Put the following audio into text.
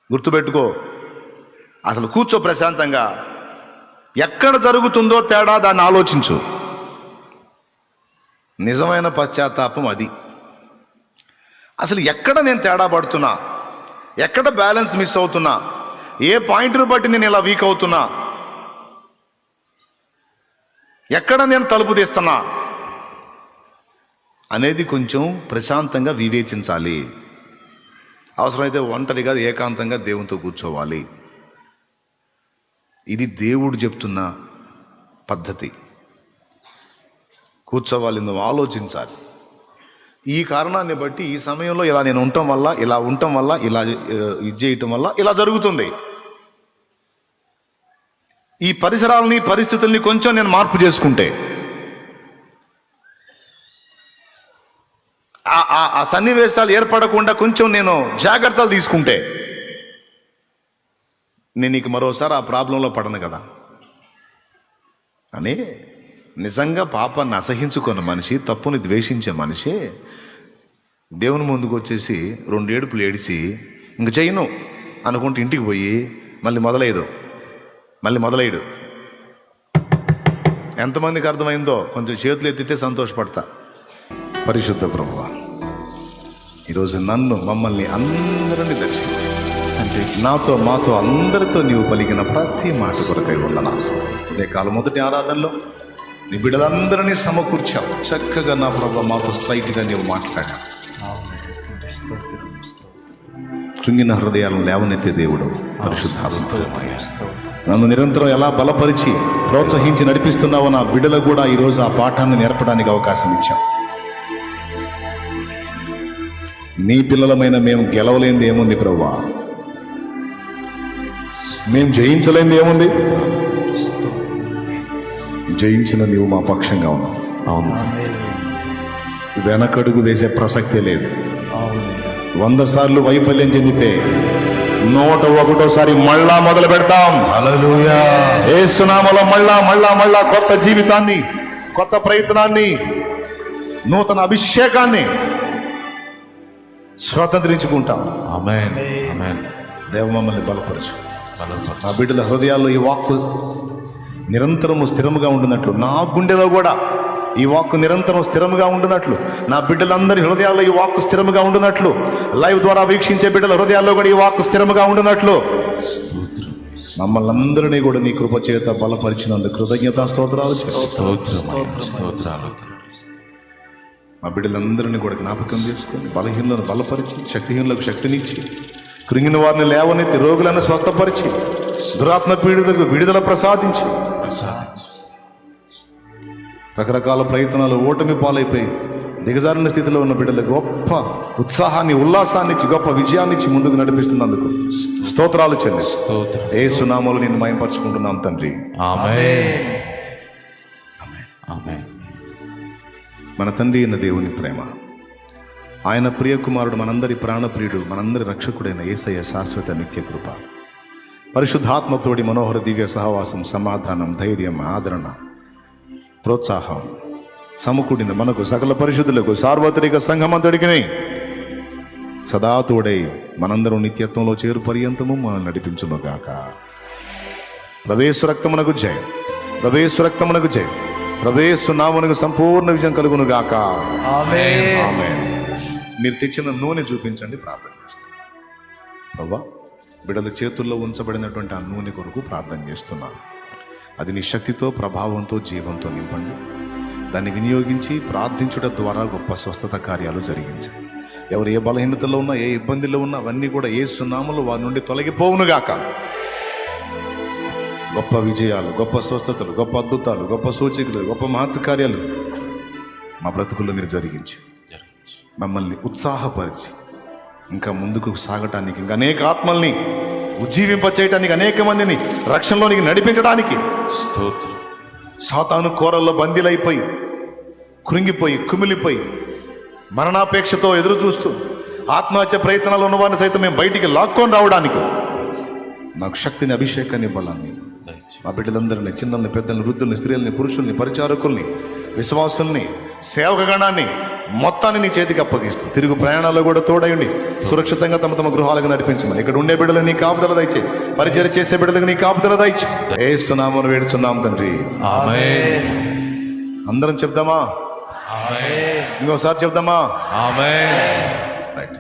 గుర్తుపెట్టుకో, అసలు కూర్చో ప్రశాంతంగా. ఎక్కడ జరుగుతుందో తేడా, దాన్ని ఆలోచించు. నిజమైన పశ్చాత్తాపం అది. అసలు ఎక్కడ నేను తేడా పడుతున్నా, ఎక్కడ బ్యాలెన్స్ మిస్ అవుతున్నా, ఏ పాయింట్ను బట్టి నేను ఇలా వీక్ అవుతున్నా, ఎక్కడ నేను తలుపు తీస్తున్నా అనేది కొంచెం ప్రశాంతంగా వివేచించాలి. అవసరమైతే ఒంటరిగా ఏకాంతంగా దేవునితో కూర్చోవాలి. ఇది దేవుడు చెప్తున్న పద్ధతి. కూర్చోవాలి, నువ్వు ఆలోచించాలి. ఈ కారణాన్ని బట్టి ఈ సమయంలో ఇలా నేను ఉండటం వల్ల, ఇలా ఉండటం వల్ల, ఇలా ఇది చేయటం వల్ల ఇలా జరుగుతుంది. ఈ పరిసరాలని, పరిస్థితుల్ని కొంచెం నేను మార్పు చేసుకుంటే, ఆ సన్నివేశాలు ఏర్పడకుండా కొంచెం నేను జాగ్రత్తలు తీసుకుంటే, నేను నీకు మరోసారి ఆ ప్రాబ్లంలో పడను కదా అని. నిజంగా పాపాన్ని అసహించుకున్న మనిషి, తప్పుని ద్వేషించే మనిషి దేవుని ముందుకు వచ్చేసి 2 ఏడుపులు ఏడిచి ఇంక చేయను అనుకుంటూ ఇంటికి పోయి మళ్ళీ మొదలయ్యడు. ఎంతమందికి అర్థమైందో కొంచెం చేతులు ఎత్తితే సంతోషపడతా. పరిశుద్ధ ప్రభువా, ఈరోజు మమ్మల్ని అందరినీ దర్శించి నాతో మాతో అందరితో నీవు పలికిన ప్రతి మాట కొరకై వందనాలు. అదే కాలం మొదటి ఆరాధనలో నీ బిడ్డలందరినీ సమకూర్చావు. చక్కగా నా ప్రభు మాతో స్ట్రైట్గా నీవు మాట్లాడావు. కృంగిన హృదయాలను లేవనెత్తే దేవుడు పరిశుద్ధ. నన్ను నిరంతరం ఎలా బలపరిచి ప్రోత్సహించి నడిపిస్తున్నావో నా బిడ్డలకు కూడా ఈరోజు ఆ పాఠాన్ని నేర్పడానికి అవకాశం ఇచ్చావు. నీ పిల్లలమైన మేము గెలవలేనిది ఏముంది ప్రభువా? మేము జయించలేనిది ఏముంది? జయించిన నీవు మా పక్షంగా ఉన్నావు. అవును, వెనకడుగు వేసే ప్రసక్తే లేదు. 100 సార్లు వైఫల్యం చెందితే 101సారి మళ్ళా మొదలు పెడతాం. హల్లెలూయా. యేసు నామములో మళ్ళా కొత్త జీవితాన్ని, కొత్త ప్రయత్నాన్ని, నూతన అభిషేకాన్ని స్వతంత్రించుకుంటాం. ఆమేన్, ఆమేన్. దేవ మమ్మల్ని బలపరచు. నా బిడ్డల హృదయాల్లో ఈ వాక్కు నిరంతరము స్థిరముగా ఉండునట్లు, నా గుండెలో కూడా ఈ వాక్కు నిరంతరం స్థిరముగా ఉండునట్లు, నా బిడ్డలందరి హృదయాల్లో ఈ వాక్కు స్థిరముగా ఉండునట్లు, లైవ్ ద్వారా వీక్షించే బిడ్డల హృదయాల్లో కూడా ఈ వాక్కు స్థిరముగా ఉండునట్లు మమ్మల్ని అందరినీ కూడా నీ కృప చేత బలపరిచినందుకు కృతజ్ఞతా స్తోత్రాలు. మా బిడ్డలందరినీ కూడా జ్ఞాపకం చేసుకొని బలహీనులను బలపరిచి, శక్తిహీనులకు శక్తినిచ్చి, కృంగిన వారిని లేవనెత్తి, రోగులను స్వస్థపరిచి, దురాత్మ పీడితులకు విడుదల ప్రసాదించి, రకరకాల ప్రయత్నాలు ఓటమి పాలైపోయి దిగజారిన స్థితిలో ఉన్న బిడ్డలకు గొప్ప ఉత్సాహాన్ని, ఉల్లాసాన్ని ఇచ్చి, గొప్ప విజయాన్ని ఇచ్చి ముందుకు నడిపిస్తున్నందుకు స్తోత్రాలు చెల్లిస్తూ యేసు నామములో నేను మహిమపరచుకుంటున్నాం తండ్రి. ఆమేన్, ఆమేన్. మన తండ్రి అయిన దేవుని ప్రేమ, ఆయన ప్రియ కుమారుడు, మనందరి ప్రాణప్రియుడు, మనందరి రక్షకుడైన యేసయ్య శాశ్వత నిత్య కృప, పరిశుద్ధాత్మతోడి మనోహర దివ్య సహవాసం, సమాధానం, ధైర్యం, ఆదరణ, ప్రోత్సాహం సమకూడిన మనకు సకల పరిశుద్ధులకు సార్వత్రిక సంఘమంతటికి సదా తోడై మనందరం నిత్యత్వంలో చేరు పర్యంతము మనల్ని నడిపించునుగాక. ప్రవేశ రక్తమునకు జయం, ప్రవేశ రక్తమునకు జయం, ప్రవేశ నామమునకు సంపూర్ణ విజయం కలుగునుగాక. ఆమేన్, ఆమేన్. మీరు తెచ్చిన నూనె చూపించండి, ప్రార్థన చేస్తాను. ప్రభువా, బిడ్డల చేతుల్లో ఉంచబడినటువంటి ఆ నూనె కొరకు ప్రార్థన చేస్తున్నాను. అది నీ శక్తితో, ప్రభావంతో, జీవంతో నింపండి. దాన్ని వినియోగించి ప్రార్థించుట ద్వారా గొప్ప స్వస్థత కార్యాలు జరిగించండి. ఎవరు ఏ బలహీనతలో ఉన్నా, ఏ ఇబ్బందుల్లో ఉన్నా అవన్నీ కూడా యేసు నామములో వారి నుండి తొలగిపోవునుగాక. గొప్ప విజయాలు, గొప్ప స్వస్థతలు, గొప్ప అద్భుతాలు, గొప్ప సూచికలు, గొప్ప మహత్ కార్యాలు మా బ్రతుకుల్లో మీరు జరిగించి మమ్మల్ని ఉత్సాహపరిచి ఇంకా ముందుకు సాగటానికి, ఇంకా అనేక ఆత్మల్ని ఉజ్జీవింపచేయటానికి, అనేక మందిని రక్షణలోనికి నడిపించడానికి స్తోత్రం. సాతాను కోరల్లో బందీలైపోయి, కృంగిపోయి, కుమిలిపోయి, మరణాపేక్షతో ఎదురు చూస్తూ ఆత్మహత్య ప్రయత్నాలు ఉన్నవారిని సైతం మేము బయటికి లాక్కొని రావడానికి నాకు శక్తిని, అభిషేకాన్ని, బలాన్ని మా బిడ్డలందరినీ, చిన్నల్ని, పెద్దల్ని, వృద్ధుల్ని, స్త్రీలని, పురుషుల్ని, పరిచారకుల్ని, విశ్వాసుల్ని, సేవకగణాన్ని మొత్తాన్ని నీ చేతికి అప్పగిస్తూ తిరుగు ప్రయాణాల్లో కూడా తోడయండి. సురక్షితంగా తమ తమ గృహాలకు నడిపించమని. ఇక్కడ ఉండే బిడ్డలకు నీ కాపుదల దయచే, పరిచయం చేసే బిడ్డలకు నీ కాపుదల దయచే. యేసునామమున వేడుచున్నాం తండ్రి, ఆమేన్. అందరం చెప్దామా? ఆమేన్. ఇంకోసారి చెప్దామా? ఆమేన్. రైట్.